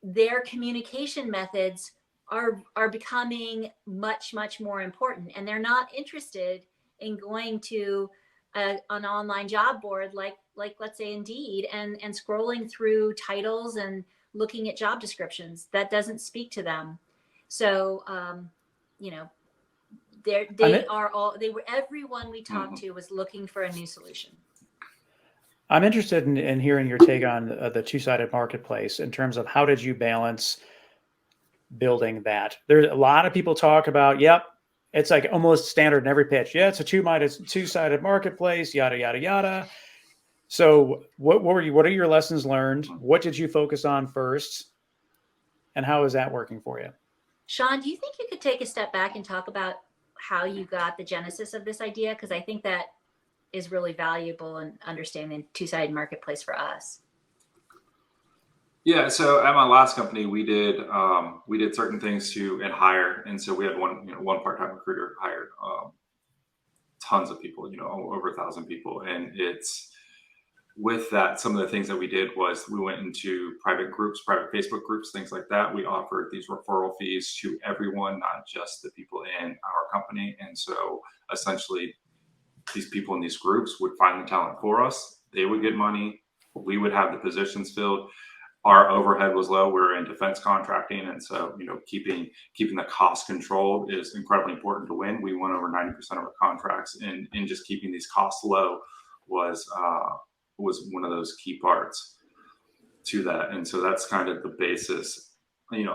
their communication methods are becoming much, much more important. And they're not interested in going to an online job board like let's say Indeed and scrolling through titles and looking at job descriptions. That doesn't speak to them. So, everyone we talked to was looking for a new solution. I'm interested in hearing your take on the two-sided marketplace in terms of how did you balance building that? There's a lot of people talk about, it's like almost standard in every pitch. Yeah, it's a two-sided marketplace, yada, yada, yada. So what are your lessons learned? What did you focus on first? And how is that working for you? Sean, do you think you could take a step back and talk about how you got the genesis of this idea? Because I think that is really valuable in understanding two-sided marketplace for us. Yeah, so at my last company, we did certain things to hire, and so we had one part-time recruiter hired tons of people, over 1,000 people, and it's with that. Some of the things that we did was we went into private groups, private Facebook groups, things like that. We offered these referral fees to everyone, not just the people in our company, and so essentially, these people in these groups would find the talent for us. They would get money. We would have the positions filled. Our overhead was low. We're in defense contracting. And so, keeping the cost controlled is incredibly important to win. We won over 90% of our contracts, and just keeping these costs low was one of those key parts to that. And so that's kind of the basis,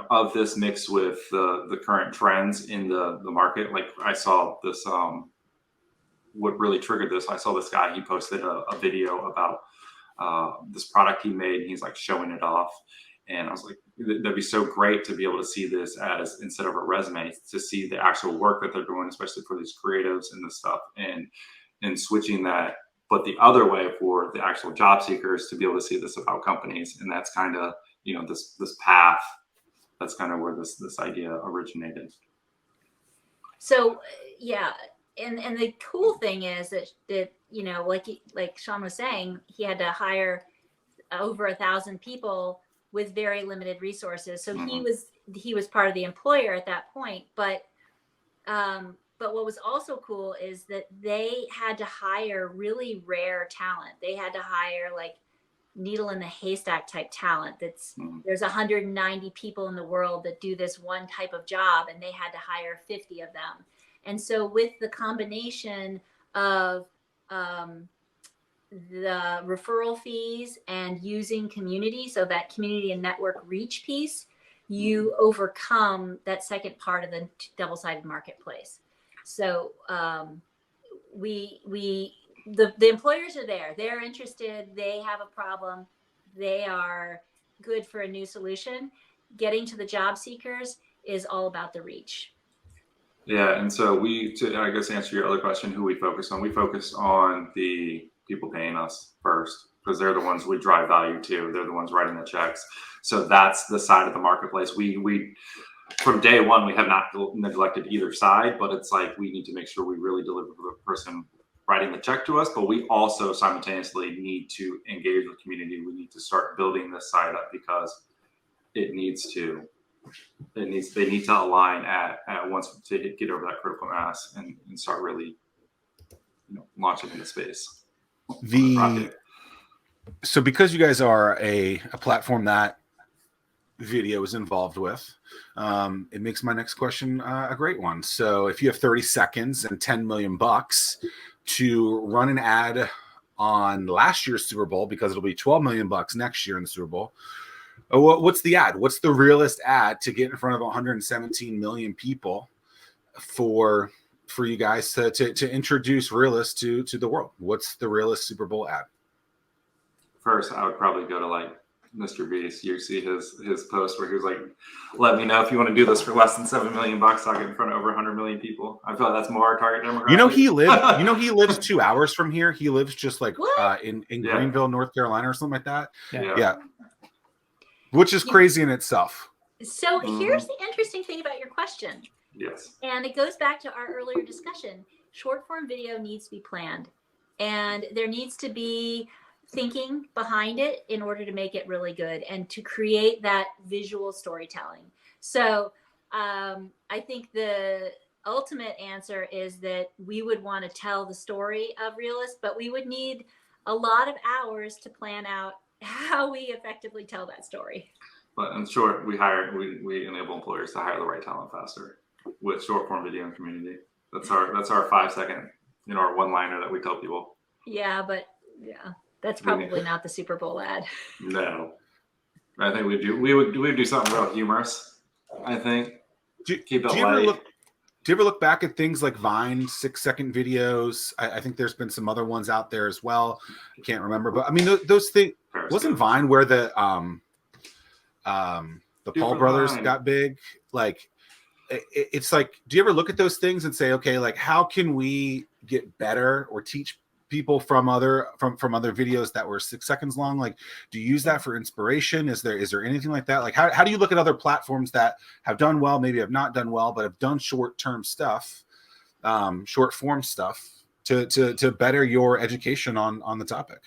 of this mix with the current trends in the market. Like I saw this, what really triggered this, I saw this guy, he posted a video about this product he made, and he's like showing it off. And I was like, that'd be so great to be able to see this as, instead of a resume, to see the actual work that they're doing, especially for these creatives and this stuff, and switching that, but the other way for the actual job seekers to be able to see this about companies. And that's kind of, this path, that's kind of where this idea originated. So, yeah. And the cool thing is that like Sean was saying, he had to hire over 1,000 people with very limited resources. So he was part of the employer at that point. But what was also cool is that they had to hire really rare talent. They had to hire like needle in the haystack type talent. There's 190 people in the world that do this one type of job, and they had to hire 50 of them. And so with the combination of the referral fees and using community, so that community and network reach piece, you overcome that second part of the double-sided marketplace. So the employers are there. They're interested. They have a problem. They are good for a new solution. Getting to the job seekers is all about the reach. Yeah, and so I guess answer your other question, who we focus on the people paying us first, because they're the ones we drive value to. They're the ones writing the checks. So that's the side of the marketplace. We from day one, we have not neglected either side, but it's like we need to make sure we really deliver for the person writing the check to us, but we also simultaneously need to engage with community. We need to start building this side up because they need to align at once to get over that critical mass and start really launching into space. So because you guys are a platform that video is involved with, it makes my next question a great one. So if you have 30 seconds and $10 million to run an ad on last year's Super Bowl because it'll be $12 million next year in the Super Bowl. What's the ad? What's the Reelist ad to get in front of 117 million people for you guys to introduce Reelist to the world? What's the Reelist Super Bowl ad? First, I would probably go to like Mr. Beast. You see his post where he was like, "Let me know if you want to do this for less than $7 million. I'll get in front of over 100 million people." I feel like that's more our target demographic. He lives 2 hours from here. He lives just like in Greenville, North Carolina, or something like that. Yeah. Which is crazy in itself. So here's the interesting thing about your question. Yes. And it goes back to our earlier discussion. Short form video needs to be planned, and there needs to be thinking behind it in order to make it really good and to create that visual storytelling. So I think the ultimate answer is that we would want to tell the story of Reelist, but we would need a lot of hours to plan out how we effectively tell that story. But in short, we enable employers to hire the right talent faster with short form video and community. That's our 5 second, our one liner that we tell people. Yeah, but that's probably not the Super Bowl ad. No, I think we would do something real humorous. I think keep it light. Do you ever look back at things like Vine 6-second videos? I think there's been some other ones out there as well. I can't remember, but I mean those things. Wasn't Vine where the Paul brothers got big? Like it's like, do you ever look at those things and say, okay, like how can we get better or teach people from other videos that were 6 seconds long? Like, do you use that for inspiration? Is there anything like that? Like, how do you look at other platforms that have done well, maybe have not done well, but have done short-term stuff, short form stuff to better your education on the topic?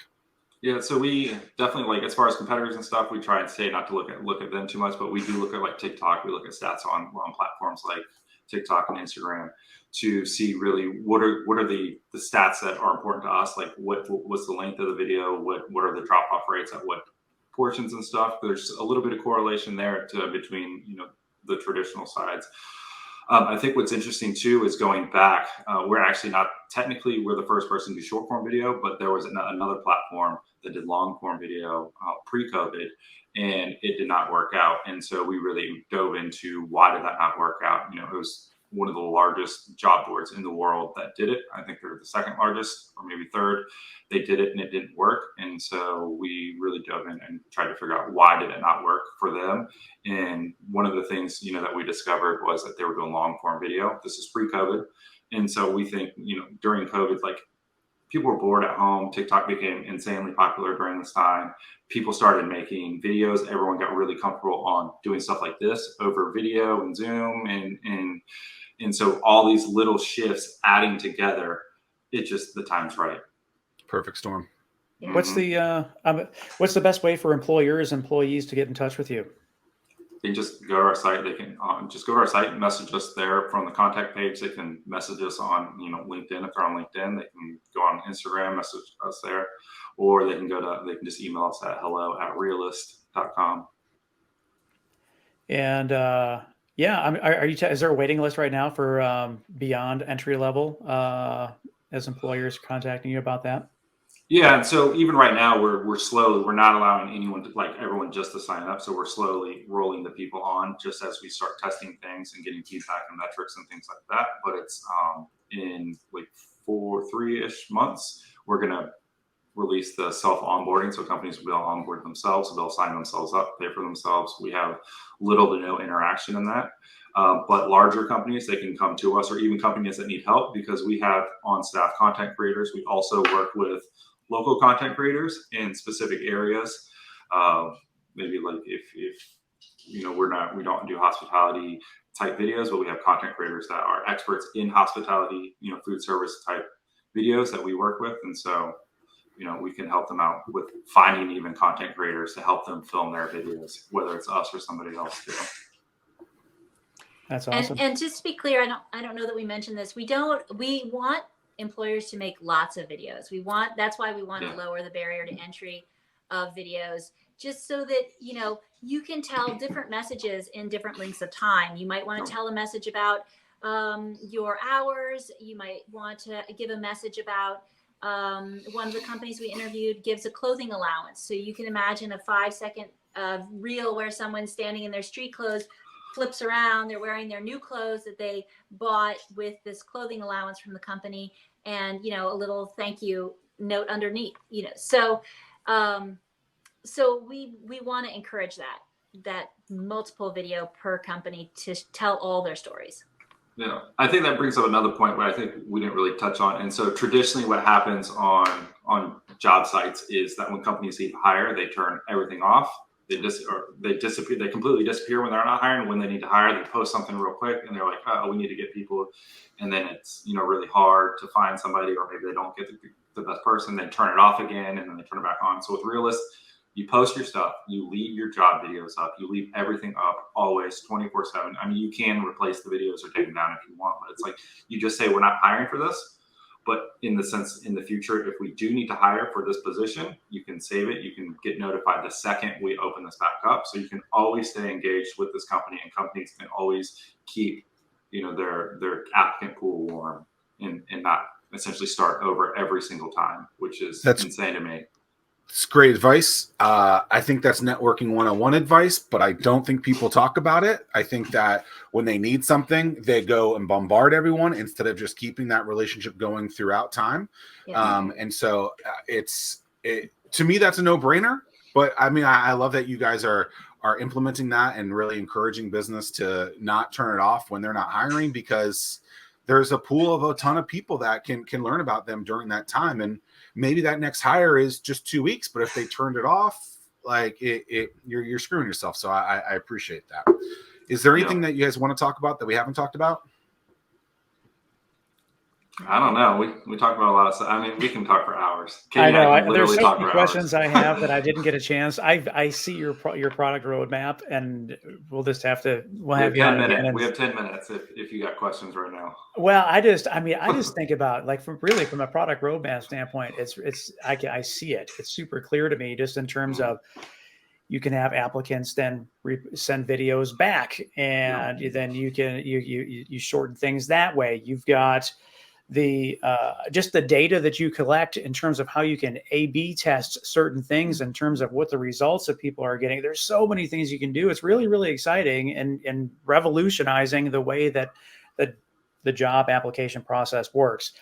Yeah, so we definitely, like, as far as competitors and stuff, we try and say not to look at them too much, but we do look at like TikTok. We look at stats on platforms like TikTok and Instagram to see really what are the stats that are important to us, like what's the length of the video, what are the drop off rates at what portions and stuff. There's a little bit of correlation there between the traditional sides. I think what's interesting too is going back. We're actually not technically we're the first person to do short form video, but there was another platform that did long form video pre-COVID, and it did not work out. And so we really dove into why did that not work out. It was one of the largest job boards in the world that did it. I think they're the second largest or maybe third. They did it and it didn't work. And so we really dove in and tried to figure out why did it not work for them. And one of the things, that we discovered was that they were doing long form video. This is pre-COVID. And so we think, during COVID, like people were bored at home. TikTok became insanely popular during this time. People started making videos. Everyone got really comfortable on doing stuff like this over video and Zoom. And so all these little shifts adding together, the time's right. Perfect storm. Yeah. What's the best way for employees to get in touch with you? They just go to our site. They can just go to our site and message us there from the contact page. They can message us on LinkedIn. If they're on LinkedIn, they can go on Instagram, message us there, or they can just email us at hello@reelist.com. And is there a waiting list right now for beyond entry level as employers contacting you about that? Yeah, and so even right now we're not allowing everyone just to sign up. So we're slowly rolling the people on just as we start testing things and getting feedback and metrics and things like that. But it's in like 3-ish months, we're gonna release the self onboarding. So companies will onboard themselves, so they'll sign themselves up, pay for themselves. We have little to no interaction in that. But larger companies, they can come to us, or even companies that need help, because we have on staff content creators. We also work with local content creators in specific areas. Maybe like if we don't do hospitality type videos, but we have content creators that are experts in hospitality, food service type videos that we work with. And so, we can help them out with finding even content creators to help them film their videos, whether it's us or somebody else too. That's awesome. And just to be clear, I don't know that we mentioned this. We want employers to make lots of videos. That's why we want to lower the barrier to entry of videos, just so that, you can tell different messages in different lengths of time. You might want to tell a message about your hours. You might want to give a message about one of the companies we interviewed gives a clothing allowance. So you can imagine a 5-second reel where someone's standing in their street clothes, flips around, they're wearing their new clothes that they bought with this clothing allowance from the company, and, you know, a little thank you note underneath, you know. So so we want to encourage that multiple video per company to tell all their stories. Yeah, I think that brings up another point where I think we didn't really touch on. And so traditionally what happens on job sites is that when companies need to hire, they turn everything off. They disappear. They completely disappear when they're not hiring. When they need to hire, they post something real quick and they're like, oh, we need to get people. And then it's, you know, really hard to find somebody, or maybe they don't get the best person. They turn it off again and then they turn it back on. So with Reelist, you post your stuff, you leave your job videos up, you leave everything up always 24/7. I mean, you can replace the videos or take them down if you want, but it's like, you just say, we're not hiring for this. But in the sense, in the future, if we do need to hire for this position, you can save it. You can get notified the second we open this back up. So you can always stay engaged with this company, and companies can always keep, you know, their applicant pool warm and not essentially start over every single time, which is insane to me. It's great advice. I think that's networking 101 advice, but I don't think people talk about it. I think that when they need something, they go and bombard everyone instead of just keeping that relationship going throughout time. Yeah. And so to me, that's a no-brainer. But I mean, I love that you guys are implementing that and really encouraging business to not turn it off when they're not hiring, because there's a pool of a ton of people that can learn about them during that time. And maybe that next hire is just 2 weeks, but if they turned it off, like you're screwing yourself. So I appreciate that. Is there anything that you guys want to talk about that we haven't talked about? I don't know. We talk about a lot of stuff. I mean, we can talk for hours. Katy, I know. There's so many questions I have that I didn't get a chance. I see your product roadmap, and we'll just have to. We'll have 10 minutes. We have 10 minutes if you got questions right now. Well, I just think about, like, from a product roadmap standpoint, I see it. It's super clear to me, just in terms of, you can have applicants then send videos back, and then you shorten things that way. You've got the just the data that you collect in terms of how you can A/B test certain things in terms of what the results that people are getting. There's so many things you can do. It's really, really exciting and revolutionizing the way that the job application process works.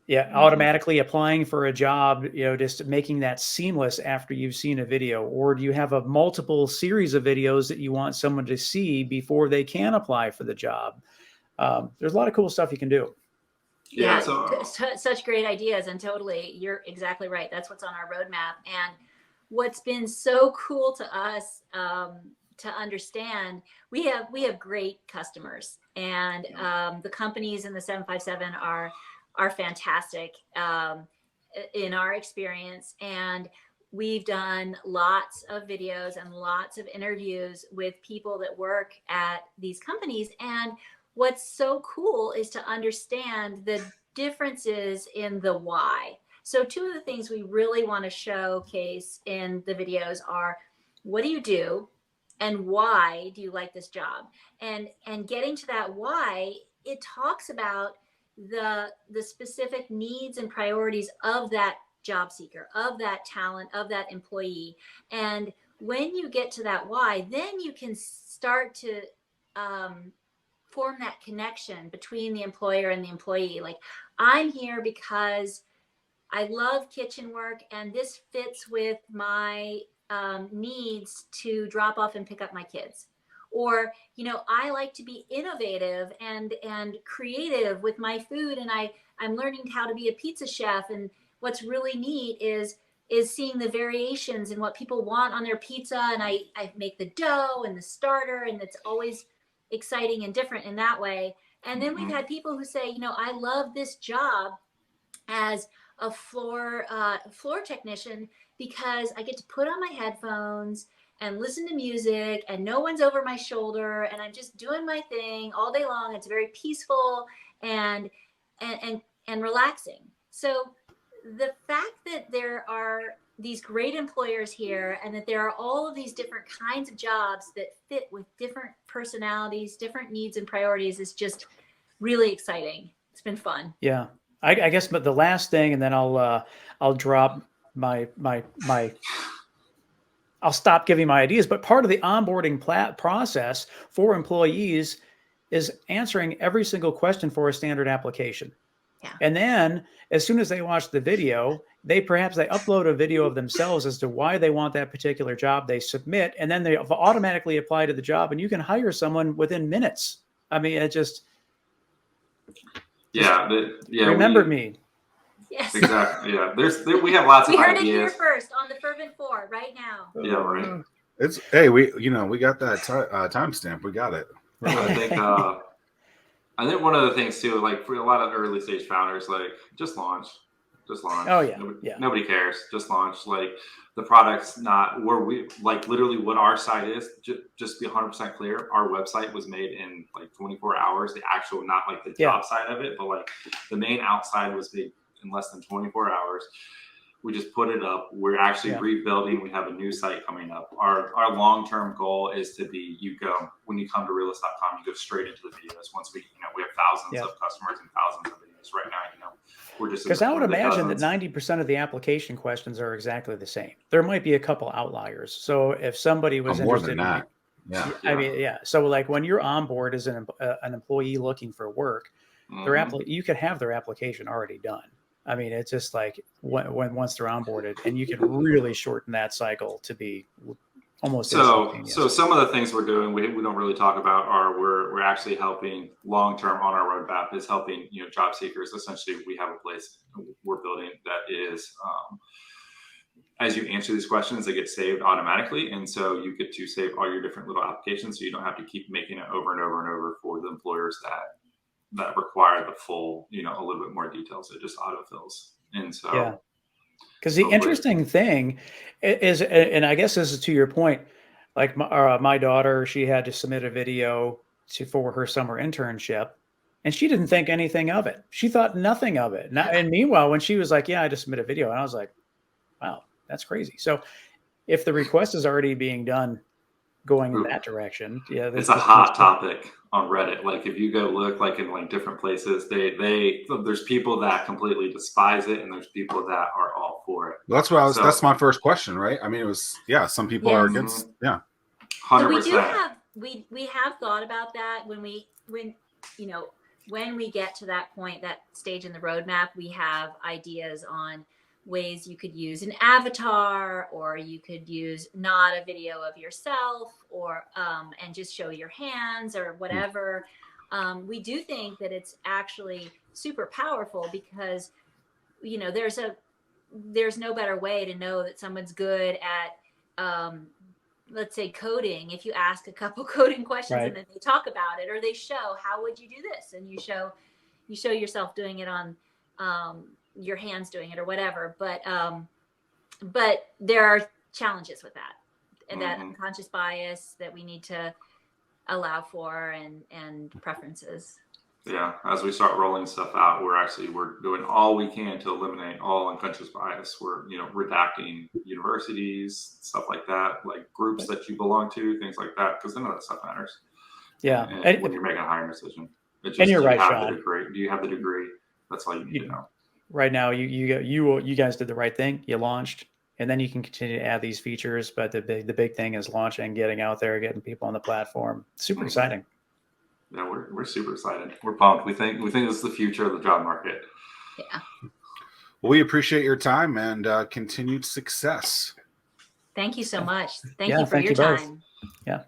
Yeah, automatically applying for a job, you know, just making that seamless after you've seen a video. Or do you have a multiple series of videos that you want someone to see before they can apply for the job? There's a lot of cool stuff you can do. Yeah, such great ideas, and totally, you're exactly right. That's what's on our roadmap. And what's been so cool to us to understand, we have great customers, and the companies in the 757 are fantastic in our experience. And we've done lots of videos and lots of interviews with people that work at these companies. And what's so cool is to understand the differences in the why. So two of the things we really want to showcase in the videos are, what do you do and why do you like this job? And getting to that why, it talks about the specific needs and priorities of that job seeker, of that talent, of that employee. And when you get to that why, then you can start to form that connection between the employer and the employee. Like, I'm here because I love kitchen work, and this fits with my needs to drop off and pick up my kids. Or, you know, I like to be innovative and creative with my food, and I'm learning how to be a pizza chef. And what's really neat is seeing the variations in what people want on their pizza, and I make the dough and the starter, and it's always exciting and different in that way. And then we've had people who say, you know, I love this job as a floor technician because I get to put on my headphones and listen to music, and no one's over my shoulder, and I'm just doing my thing all day long. It's very peaceful and relaxing. So the fact that there are these great employers here, and that there are all of these different kinds of jobs that fit with different personalities, different needs and priorities, is just really exciting. It's been fun. Yeah. I guess, but the last thing, and then I'll drop my I'll stop giving my ideas. But part of the onboarding process for employees is answering every single question for a standard application. Yeah. And then as soon as they watch the video, they upload a video of themselves as to why they want that particular job. They submit, and then they automatically apply to the job, and you can hire someone within minutes. I mean, it just remember me. Yes. Exactly. Yeah. We have lots we of heard ideas. it here first on the Fervent 4 right now. Yeah, right. It's we got that timestamp. We got it. I think one of the things too, like for a lot of early stage founders, like just launch. Oh yeah. Nobody cares. Just launch. Like the product's not where we like literally what our site is. Just be 100% clear. Our website was made in like 24 hours. The actual, not like the job side of it, but like the main outside was made in less than 24 hours. We just put it up. We're actually rebuilding. We have a new site coming up. Our long-term goal is to be, when you come to Reelist.com, you go straight into the videos. Once we have thousands of customers and thousands of videos right now, we're just, because I would imagine that 90% of the application questions are exactly the same. There might be a couple outliers. So if somebody was more interested than that. I mean, So like when you're on board as an employee looking for work, you could have their application already done. I mean, it's just like once they're onboarded, and you can really shorten that cycle to be almost instantaneous. So some of the things we're doing, we don't really talk about are we're actually helping long term on our roadmap is helping job seekers. Essentially, we have a place we're building that is as you answer these questions, they get saved automatically, and so you get to save all your different little applications, so you don't have to keep making it over and over and over for the employers that require the full, a little bit more details. It just autofills. And so, because the interesting thing is, and I guess this is to your point, like my daughter, she had to submit a video for her summer internship, and she didn't think anything of it. She thought nothing of it. And meanwhile, when she was like, I just submit a video, and I was like, wow, that's crazy. So if the request is already being done going in that direction, it's a hot topic on Reddit. Like if you go look like in like different places, there's people that completely despise it, and there's people that are all for it. Well, that's my first question, right? I mean, it was some people are against 100%. So we have thought about that when we get to that point, that stage in the roadmap, we have ideas on ways you could use an avatar, or you could use not a video of yourself, or and just show your hands or whatever. We do think that it's actually super powerful because there's no better way to know that someone's good at let's say coding. If you ask a couple coding questions and then they talk about it, or they show how would you do this, and you show yourself doing it on your hands doing it or whatever, but there are challenges with that, and that unconscious bias that we need to allow for, and preferences. As we start rolling stuff out, we're doing all we can to eliminate all unconscious bias. We're redacting universities, stuff like that, like groups that you belong to, things like that, because none of that stuff matters. And when you're making a hiring decision, it's just, and you're right, Sean. Do Do you have the degree? That's all you need to know. Right now, you guys did the right thing. You launched, and then you can continue to add these features. But the big thing is launching, getting out there, getting people on the platform. Super exciting. Yeah, we're super excited. We're pumped. We think this is the future of the job market. Yeah. Well, we appreciate your time and continued success. Thank you so much. Thank you for your time. Yeah.